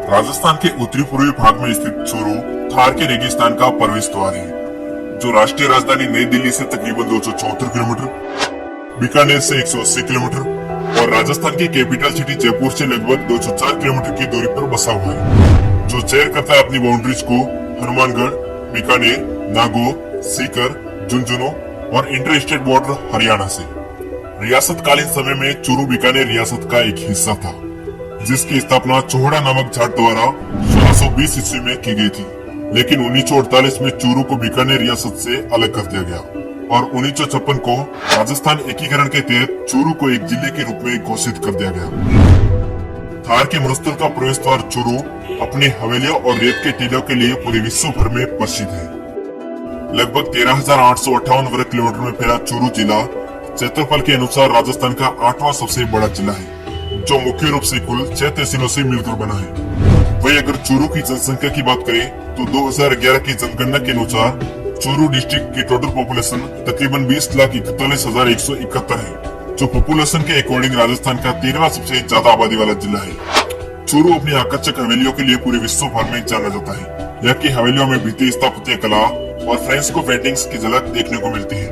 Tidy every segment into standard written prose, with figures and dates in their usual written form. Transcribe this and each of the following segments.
राजस्थान के उत्तरी पूर्वी भाग में स्थित चूरू थार के रेगिस्तान का प्रवेश द्वार है, जो राष्ट्रीय राजधानी नई दिल्ली से तकरीबन 274 किलोमीटर, बीकानेर से 180 किलोमीटर और राजस्थान की कैपिटल सिटी जयपुर से लगभग 204 किलोमीटर की दूरी पर बसा हुआ है, जो शेयर करता है अपनी बाउंड्रीज को हनुमानगढ़, बीकानेर, नागौर, सीकर, झुंझुनू और इंटर स्टेट बॉर्डर हरियाणा से। रियासतकालीन समय में चूरू बीकानेर रियासत का एक हिस्सा था, जिसकी स्थापना चौहड़ा नामक जाट द्वारा 1620 ईस्वी में की गई थी, लेकिन 1948 में चूरू को बीकानेर रियासत से अलग कर दिया गया और 1956 को राजस्थान एकीकरण के तहत चूरू को एक जिले के रूप में घोषित कर दिया गया। थार के मरुस्थल का प्रवेश द्वार चूरू अपनी हवेलियों और रेत के टीलों के लिए पूरे विश्व भर में प्रसिद्ध है। लगभग 13,858 वर्ग किलोमीटर में फैला चूरू जिला क्षेत्रफल के अनुसार राजस्थान का 8वां सबसे बड़ा जिला है, जो मुख्य रूप से कुल 6 तहसीलों से मिलकर बना है। वही अगर चूरू की जनसंख्या की बात करें तो 2011 की जनगणना के अनुसार चूरू डिस्ट्रिक्ट की टोटल पॉपुलेशन तकरीबन 20,41,171 है, जो पॉपुलेशन के अकॉर्डिंग राजस्थान का 13वां सबसे ज्यादा आबादी वाला जिला है। चूरू अपनी आकर्षक हवेलियों के लिए पूरे विश्व भर में जाना जाता है। यहाँ की हवेलियों में भित्ति स्थापत्य कला और फ्रेस्को पेंटिंग्स की झलक देखने को मिलती है।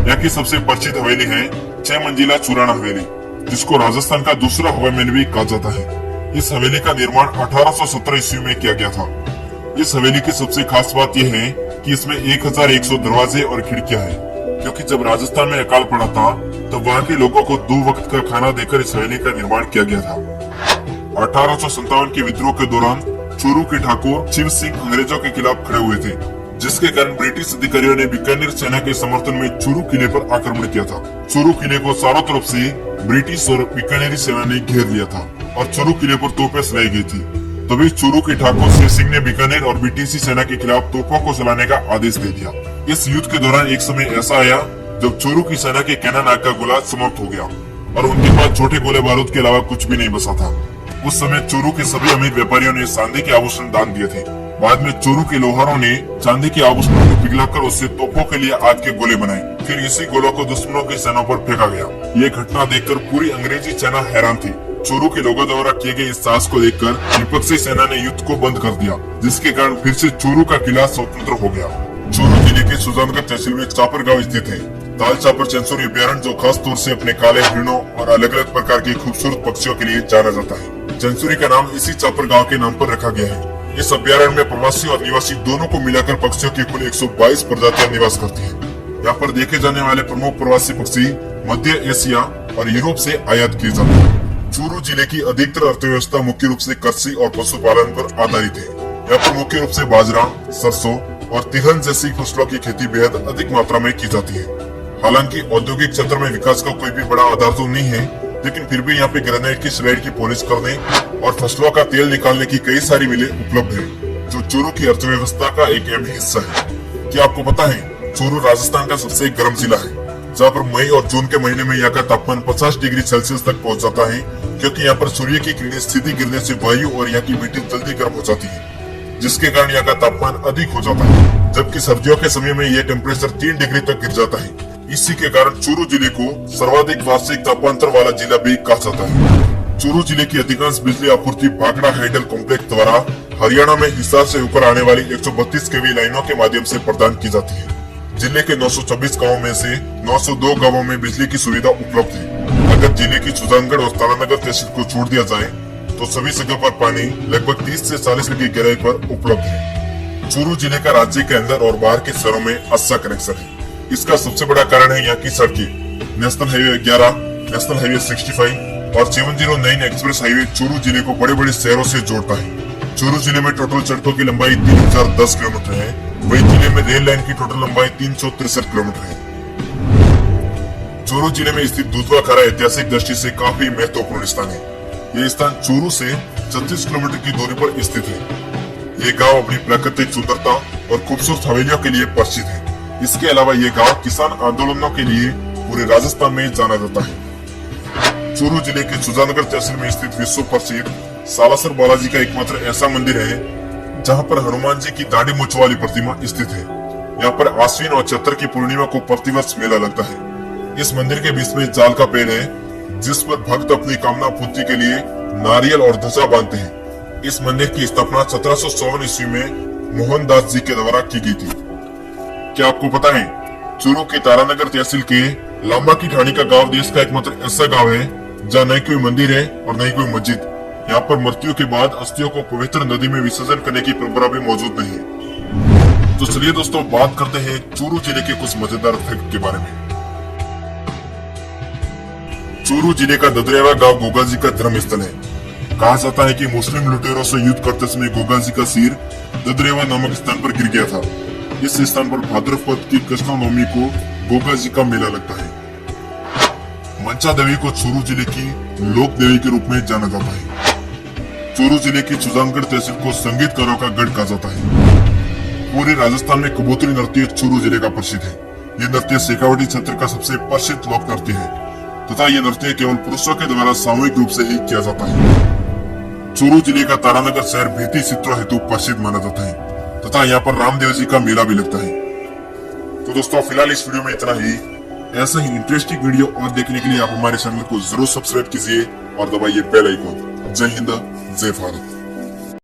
यहाँ की सबसे प्रसिद्ध हवेली है 6 मंजिला चूराना हवेली, जिसको राजस्थान का दूसरा हवाई महल भी कहा जाता है। इस हवेली का निर्माण 1817 ईस्वी में किया गया था। इस हवेली की सबसे खास बात यह है कि इसमें 1100 दरवाजे और खिड़कियां हैं, क्योंकि जब राजस्थान में अकाल पड़ा था तो वहाँ के लोगों को 2 वक्त का खाना देकर इस हवेली का निर्माण किया गया था। 1857 के विद्रोह के दौरान चूरू के ठाकुर शिव सिंह अंग्रेजों के खिलाफ खड़े हुए थे, जिसके कारण ब्रिटिश अधिकारियों ने बीकानेर सेना के समर्थन में चूरू किले पर आक्रमण किया था। चूरू किले को चारों तरफ से ब्रिटिश और बीकानेरी सेना ने घेर लिया था और चूरू किले पर तोपें चलाई गई थी। तभी चूरू के ठाकुर शिव सिंह ने बीकानेर और ब्रिटिश सेना के खिलाफ तोपों को चलाने का आदेश दे दिया। इस युद्ध के दौरान एक समय ऐसा आया जब चूरू की सेना के कैनन आग का गोला समाप्त हो गया और उनके पास छोटे गोले बारूद के अलावा कुछ भी नहीं बचा था। उस समय चूरू के सभी अमीर व्यापारियों ने चांदी के आभूषण दान दिए थे। बाद में चूरू के लोहारों ने चांदी के आभूषणों को पिघलाकर उससे तोपों के लिए आग के गोले बनाए। फिर इसी गोलों को दुश्मनों की सेना पर फेंका गया। ये घटना देखकर पूरी अंग्रेजी सेना हैरान थी। चूरू के लोगों द्वारा किए गए इस साहस को देखकर विपक्षी सेना ने युद्ध को बंद कर दिया, जिसके कारण फिर से चूरू का किला स्वतंत्र हो गया। चूरू जिले के सुजानगढ़ तहसील में चापर गाँव स्थित है। ताल चापर चंसूरी अभ्यारण्य, जो खास तौर से अपने काले हिरणों और अलग अलग प्रकार के खूबसूरत पक्षियों के लिए जाना जाता है। चंसूरी का नाम इसी चापर गाँव के नाम पर रखा गया है। इस अभ्यारण्य में प्रवासी और निवासी दोनों को मिलाकर पक्षियों की कुल 122 प्रजातियां निवास करती हैं। यहाँ पर देखे जाने वाले प्रमुख प्रवासी पक्षी मध्य एशिया और यूरोप से आयात किए जाते हैं। चूरू जिले की अधिकतर अर्थव्यवस्था मुख्य रूप से कृषि और पशुपालन पर आधारित है। यहाँ पर मुख्य रूप से बाजरा, सरसों और तिलहन जैसी फसलों की खेती बेहद अधिक मात्रा में की जाती है। हालांकि औद्योगिक क्षेत्र में विकास का कोई भी बड़ा आधार तो नहीं है, लेकिन फिर भी यहाँ पे ग्रेनाइट की स्लाइड की पॉलिश करने और फसलों का तेल निकालने की कई सारी मिलें उपलब्ध है, जो चूरू की अर्थव्यवस्था का एक अहम हिस्सा है। क्या आपको पता है चूरू राजस्थान का सबसे गर्म जिला है, जहाँ पर मई और जून के महीने में यहाँ का तापमान 50 डिग्री सेल्सियस तक पहुँच जाता है, क्योंकि यहाँ पर सूर्य की किरणें सीधी गिरने से वायु और यहाँ की मिट्टी जल्दी गर्म हो जाती है, जिसके कारण यहाँ का तापमान अधिक हो जाता है। जबकि सर्दियों के समय में यह टेम्परेचर 3 डिग्री तक गिर जाता है। इसी के कारण चूरू जिले को सर्वाधिक वार्षिक तापांतर वाला जिला भी कहा जाता है। चूरू जिले की अधिकांश बिजली आपूर्ति भाखड़ा हाइडल कॉम्प्लेक्स द्वारा हरियाणा में हिसार से होकर आने वाली 132 केवी लाइनों के माध्यम से प्रदान की जाती है। जिले के 926 गाँव में से 902 गाँवों में बिजली की सुविधा उपलब्ध है। अगर जिले की सुजानगढ़ और तारानगर तहसील को छोड़ दिया जाए तो सभी जगह पर पानी लगभग 30 से 40 फीट की गहराई पर उपलब्ध है। चूरू जिले का राज्य के अंदर और बाहर के शहरों में अच्छा कनेक्शन है। इसका सबसे बड़ा कारण है यहाँ की सड़कें। नेशनल हाईवे 11, नेशनल हाईवे 65 और 709 एक्सप्रेस हाईवे चूरू जिले को बड़े बड़े शहरों से जोड़ता है। चूरू जिले में टोटल सड़कों की लंबाई 3010 किलोमीटर है। वही जिले में रेल लाइन की टोटल लंबाई 363 किलोमीटर है। चूरू जिले में स्थित दूधवा खारा ऐतिहासिक दृष्टि से काफी महत्वपूर्ण स्थान है। यह स्थान चूरू से 36 किलोमीटर की दूरी पर स्थित है। ये गाँव अपनी प्राकृतिक सुंदरता और खूबसूरत हवेलियों के लिए प्रसिद्ध है। इसके अलावा ये गांव किसान आंदोलनों के लिए पूरे राजस्थान में जाना जाता है। चूरू जिले के सुजानगढ़ तहसील में स्थित विश्व प्रसिद्ध सालासर बालाजी का एकमात्र ऐसा मंदिर है जहां पर हनुमान जी की दाढ़ी मूंछ वाली प्रतिमा स्थित है। यहाँ पर आश्विन और चैत्र की पूर्णिमा को प्रतिवर्ष मेला लगता है। इस मंदिर के बीच में जाल का पेड़ है, जिस पर भक्त अपनी कामना पूर्ति के लिए नारियल और ध्वजा बांधते हैं। इस मंदिर की स्थापना 1754 ईस्वी में मोहनदास जी के द्वारा की गई थी। क्या आपको पता है चूरू के तारानगर तहसील के लांबा की ठाणी का गांव देश का एकमात्र ऐसा गांव है जहाँ न कोई मंदिर है और न ही कोई मस्जिद। यहाँ पर मृत्यु के बाद अस्थियों को पवित्र नदी में विसर्जन करने की परंपरा भी मौजूद नहीं है। तो चलिए दोस्तों बात करते हैं चूरू जिले के कुछ मजेदार फैक्ट के बारे में। चूरू जिले का ददरेवा गांव गोगा जी का धर्म स्थल है। कहा जाता है कि मुस्लिम लुटेरों से युद्ध करते समय गोगा जी का सिर ददरेवा नामक स्थान पर गिर गया था। इस स्थान पर भाद्रपद की कृष्णा नवमी को गोगा जी का मेला लगता है। मंचा देवी को चूरू जिले की लोक देवी के रूप में जाना जाता है। चूरू जिले की सुजानगढ़ तहसील को संगीतकारों का गढ़ कहा जाता है। पूरे राजस्थान में कबूतरी नृत्य चूरू जिले का प्रसिद्ध है। ये नृत्य शेखावटी क्षेत्र का सबसे प्रसिद्ध लोक नृत्य है तथा ये नृत्य केवल पुरुषों के द्वारा सामूहिक रूप से ही किया जाता है। चूरू जिले का तारानगर शहर भित्ति चित्रों हेतु प्रसिद्ध माना जाता है तथा यहाँ पर रामदेव जी का मेला भी लगता है। तो दोस्तों फिलहाल इस वीडियो में इतना ही। ऐसा ही इंटरेस्टिंग वीडियो और देखने के लिए आप हमारे चैनल को जरूर सब्सक्राइब कीजिए और दबाइए बेल आइकन। जय हिंद, जय भारत।